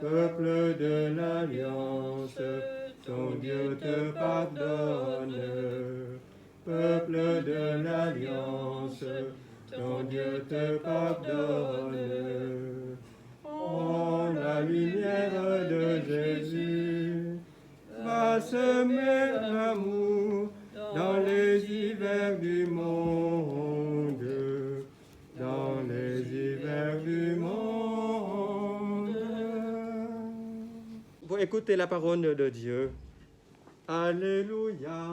Peuple de l'Alliance, ton Dieu te pardonne. Peuple de l'Alliance, ton Dieu te pardonne. Oh, la lumière de Jésus va semer l'amour dans les hivers du monde, dans les hivers du monde. Pour écouter la parole de Dieu. Alléluia,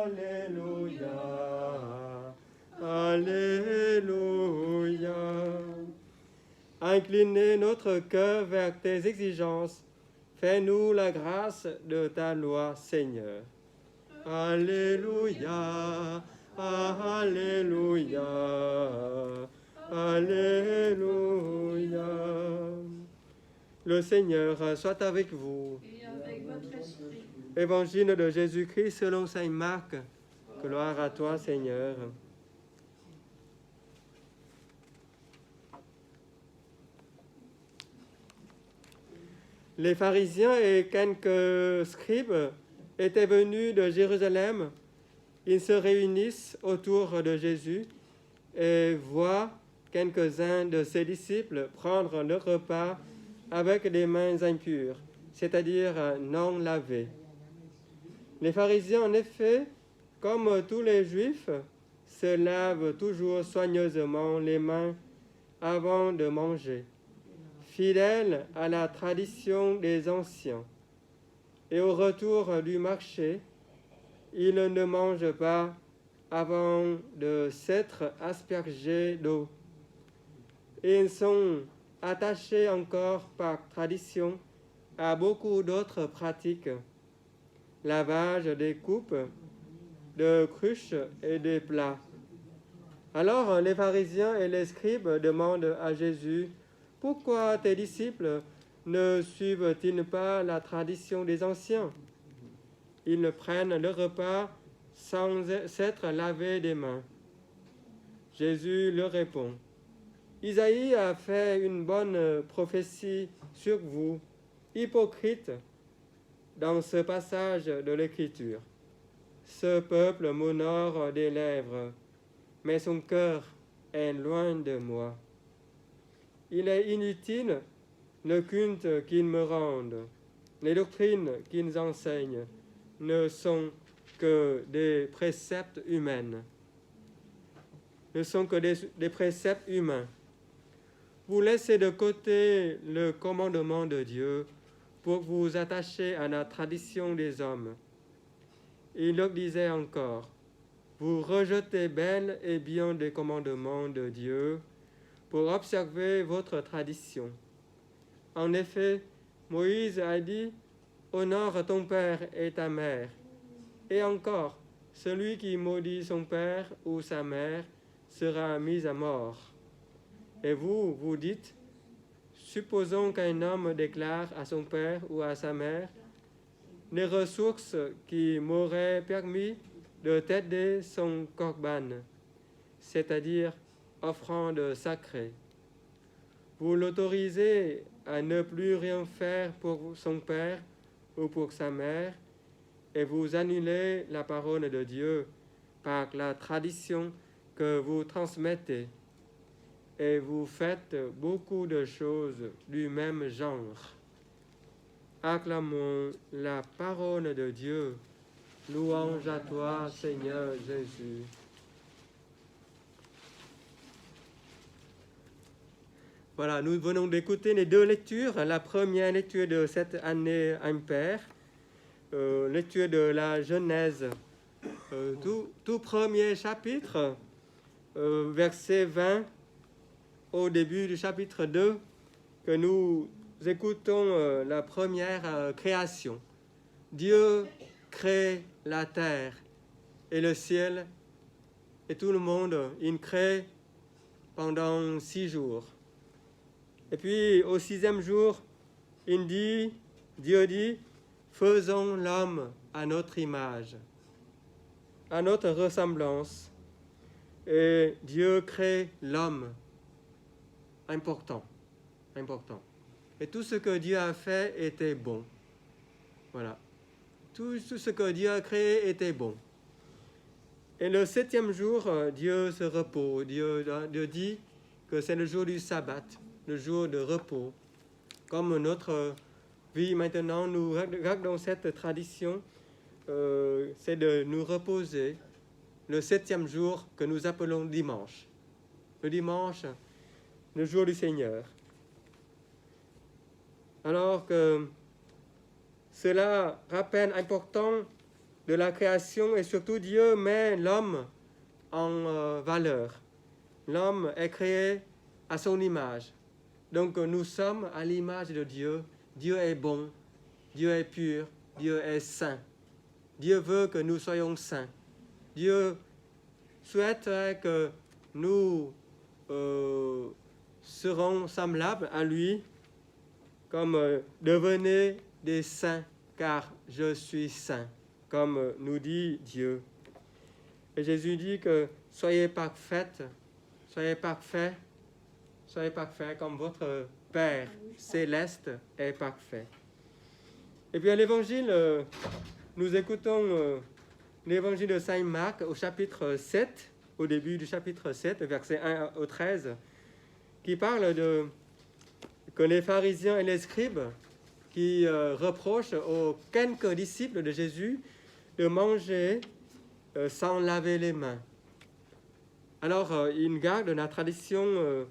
Alléluia, Alléluia. Inclinez notre cœur vers tes exigences. Fais-nous la grâce de ta loi, Seigneur. Alléluia, Alléluia, Alléluia. Le Seigneur soit avec vous. Et avec votre esprit. Évangile de Jésus-Christ selon saint Marc. Gloire à toi, Seigneur. Les pharisiens et quelques scribes étaient venus de Jérusalem. Ils se réunissent autour de Jésus et voient quelques-uns de ses disciples prendre le repas avec des mains impures, c'est-à-dire non lavées. Les pharisiens, en effet, comme tous les Juifs, se lavent toujours soigneusement les mains avant de manger, fidèles à la tradition des anciens. Et au retour du marché, ils ne mangent pas avant de s'être aspergés d'eau. Et ils sont attachés encore par tradition à beaucoup d'autres pratiques. Lavage des coupes, de cruches et des plats. Alors les pharisiens et les scribes demandent à Jésus: pourquoi tes disciples ne suivent-ils pas la tradition des anciens? Ils prennent le repas sans s'être lavés des mains. Jésus leur répond: Isaïe a fait une bonne prophétie sur vous, hypocrites, dans ce passage de l'Écriture. Ce peuple m'honore des lèvres, mais son cœur est loin de moi. Il est inutile le culte qu'ils me rendent. Les doctrines qu'ils enseignent ne sont que des préceptes humains. Ne sont que des préceptes humains. Vous laissez de côté le commandement de Dieu pour vous attacher à la tradition des hommes. Il leur disait encore: vous rejetez bel et bien des commandements de Dieu pour observer votre tradition. En effet, Moïse a dit: honore ton père et ta mère. Et encore, celui qui maudit son père ou sa mère sera mis à mort. Et vous, vous dites: supposons qu'un homme déclare à son père ou à sa mère: les ressources qui m'auraient permis de t'aider son corban, c'est-à-dire offrande sacrée. Vous l'autorisez à ne plus rien faire pour son père ou pour sa mère, et vous annulez la parole de Dieu par la tradition que vous transmettez, et vous faites beaucoup de choses du même genre. Acclamons la parole de Dieu. Louange à toi, Seigneur Jésus. Voilà, nous venons d'écouter les deux lectures. La première lecture de cette année impaire, lecture de la Genèse, tout premier chapitre, verset 20, au début du chapitre 2, que nous écoutons la première création. Dieu crée la terre et le ciel et tout le monde. Il crée pendant 6 jours. Et puis au 6e jour, Dieu dit: faisons l'homme à notre image, à notre ressemblance. Dieu crée l'homme. Important. Et tout ce que Dieu a fait était bon. Voilà. Tout ce que Dieu a créé était bon. Et le 7e jour, Dieu se repose. Dieu dit que c'est le jour du sabbat, le jour de repos. Comme notre vie maintenant, nous regardons cette tradition, c'est de nous reposer le 7e jour que nous appelons dimanche. Le dimanche, le jour du Seigneur. Alors que cela rappelle l'importance de la création et surtout Dieu met l'homme en valeur. L'homme est créé à son image. Donc nous sommes à l'image de Dieu. Dieu est bon, Dieu est pur, Dieu est saint. Dieu veut que nous soyons saints. Dieu souhaiterait que nous serons semblables à lui, comme devenez des saints, car je suis saint, comme nous dit Dieu. Et Jésus dit que soyez parfaits comme votre Père céleste est parfait. Et puis à l'Évangile, nous écoutons l'Évangile de Saint Marc au chapitre 7, au début du chapitre 7, versets 1 au 13, qui parle que les pharisiens et les scribes qui reprochent aux quelques disciples de Jésus de manger sans laver les mains. Alors, ils gardent la tradition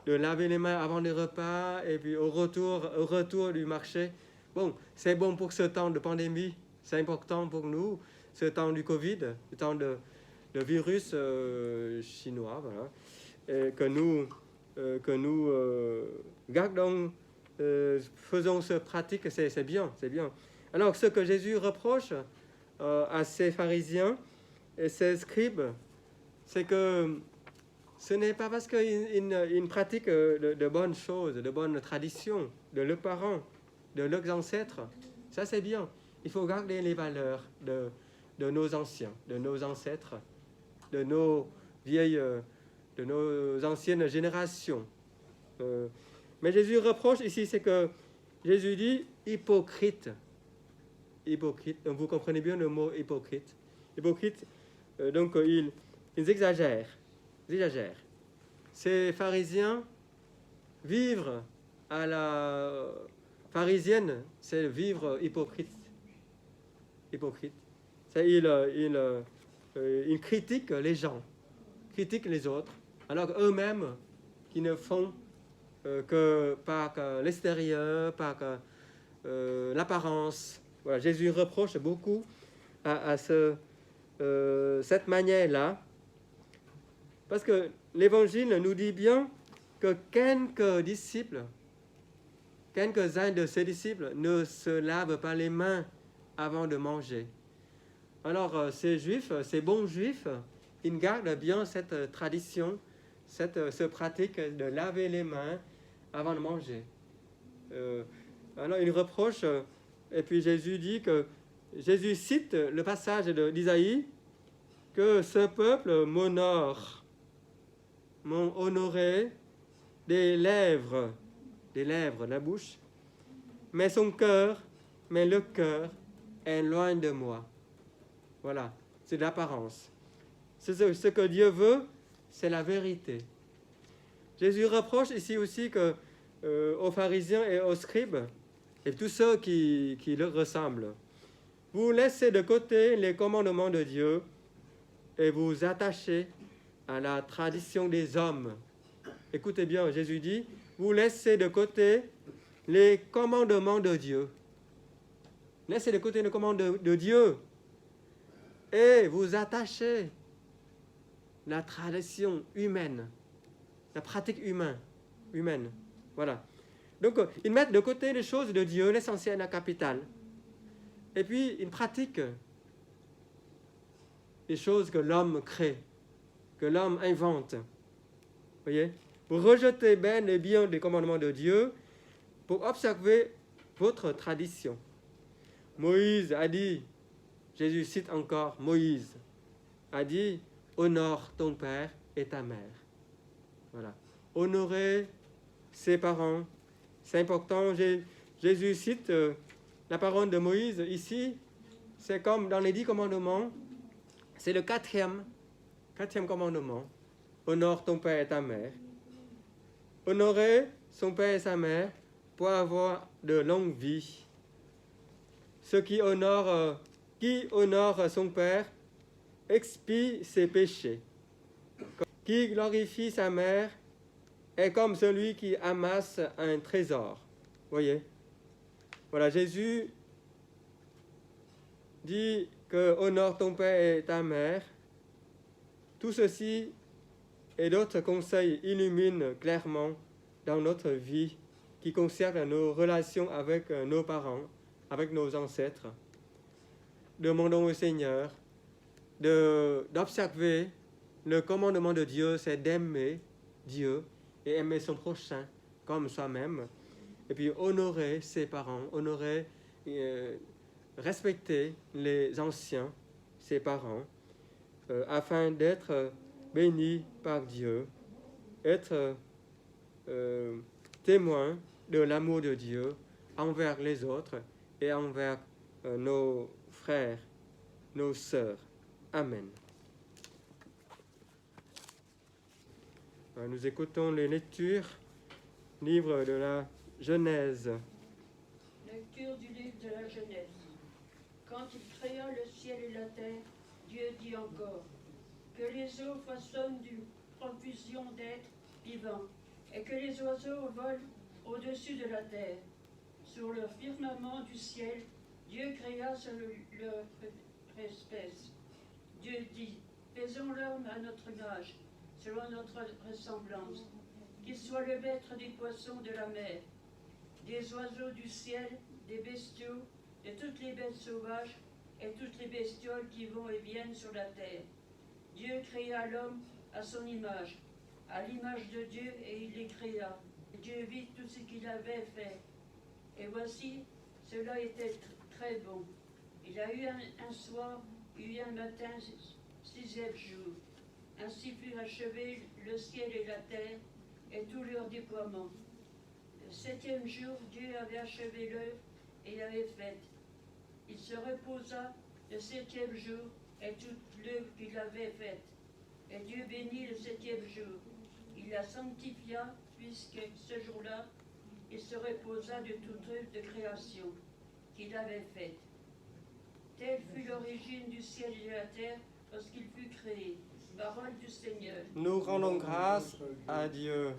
de laver les mains avant les repas et puis au retour du marché. Bon, c'est bon pour ce temps de pandémie, c'est important pour nous, ce temps du Covid, ce temps de virus chinois, voilà, et que nous gardons, faisons ce pratique, c'est bien, c'est bien. Alors, ce que Jésus reproche à ces pharisiens et ces scribes, c'est que ce n'est pas parce qu'ils pratiquent de bonnes choses, de bonnes traditions, de leurs parents, de leurs ancêtres. Ça, c'est bien. Il faut garder les valeurs de nos anciens, de nos ancêtres, de nos anciennes générations. Mais Jésus reproche ici, c'est que Jésus dit hypocrite. Hypocrite. Donc vous comprenez bien le mot hypocrite. Hypocrite, donc ils exagèrent. Ces pharisiens, vivre à la pharisienne, c'est vivre hypocrite. C'est ils critiquent les gens, critiquent les autres, alors qu'eux-mêmes qui ne font que par l'extérieur, par l'apparence. Voilà, Jésus reproche beaucoup à cette manière-là, parce que l'Évangile nous dit bien que quelques-uns de ses disciples ne se lavent pas les mains avant de manger. Alors, ces bons juifs, ils gardent bien cette tradition, cette pratique de laver les mains avant de manger. Alors, ils reprochent, et puis Jésus cite le passage d'Isaïe, que ce peuple m'honore, m'ont honoré des lèvres, la bouche, mais le cœur est loin de moi. Voilà, c'est l'apparence. Ce que Dieu veut, c'est la vérité. Jésus reproche ici aussi aux pharisiens et aux scribes, et tous ceux qui leur ressemblent, vous laissez de côté les commandements de Dieu et vous attachez à la tradition des hommes. Écoutez bien, Jésus dit, vous laissez de côté les commandements de Dieu. Laissez de côté les commandements de Dieu et vous attachez la tradition humaine, la pratique humaine. Voilà. Donc, ils mettent de côté les choses de Dieu, l'essentiel, la capitale. Et puis, ils pratiquent les choses que l'homme crée, que l'homme invente. Voyez? Vous rejetez bel et bien les commandements de Dieu pour observer votre tradition. Moïse a dit, Jésus cite encore, Moïse a dit, honore ton père et ta mère. Voilà. Honorer ses parents, C'est important. Jésus cite la parole de Moïse ici. C'est comme dans les 10 commandements. C'est le quatrième commandement. Honore ton père et ta mère. Honorer son père et sa mère pour avoir de longues vies. Ceux qui honorent son père expie ses péchés. Qui glorifie sa mère est comme celui qui amasse un trésor. Voyez? Voilà, Jésus dit que honore ton père et ta mère. Tout ceci et d'autres conseils illuminent clairement dans notre vie qui concerne nos relations avec nos parents, avec nos ancêtres. Demandons au Seigneur d'observer le commandement de Dieu, c'est d'aimer Dieu et aimer son prochain comme soi-même, et puis honorer ses parents, respecter les anciens, ses parents, afin d'être béni par Dieu, être témoin de l'amour de Dieu envers les autres et envers nos frères, nos sœurs. Amen. Nous écoutons les lectures, livre de la Genèse. Lecture du livre de la Genèse. Quand il créa le ciel et la terre, Dieu dit encore que les eaux façonnent d'une profusion d'êtres vivants et que les oiseaux volent au-dessus de la terre. Sur le firmament du ciel, Dieu créa leur espèce. Dieu dit, faisons l'homme à notre image, selon notre ressemblance, qu'il soit le maître des poissons de la mer, des oiseaux du ciel, des bestiaux, de toutes les bêtes sauvages et toutes les bestioles qui vont et viennent sur la terre. Dieu créa l'homme à son image, à l'image de Dieu, et il les créa. Dieu vit tout ce qu'il avait fait. Et voici, cela était très bon. Il a eu un soir, un matin, 6e jour. Ainsi fut achevé le ciel et la terre et tout leur déploiement. Le 7e jour, Dieu avait achevé l'œuvre et l'avait faite. Il se reposa le 7e jour et toute l'œuvre qu'il avait faite. Et Dieu bénit le 7e jour. Il la sanctifia, puisque ce jour-là, il se reposa de toute œuvre de création qu'il avait faite. Telle fut l'origine du ciel et de la terre lorsqu'il fut créé. Parole du Seigneur. Nous rendons grâce à Dieu.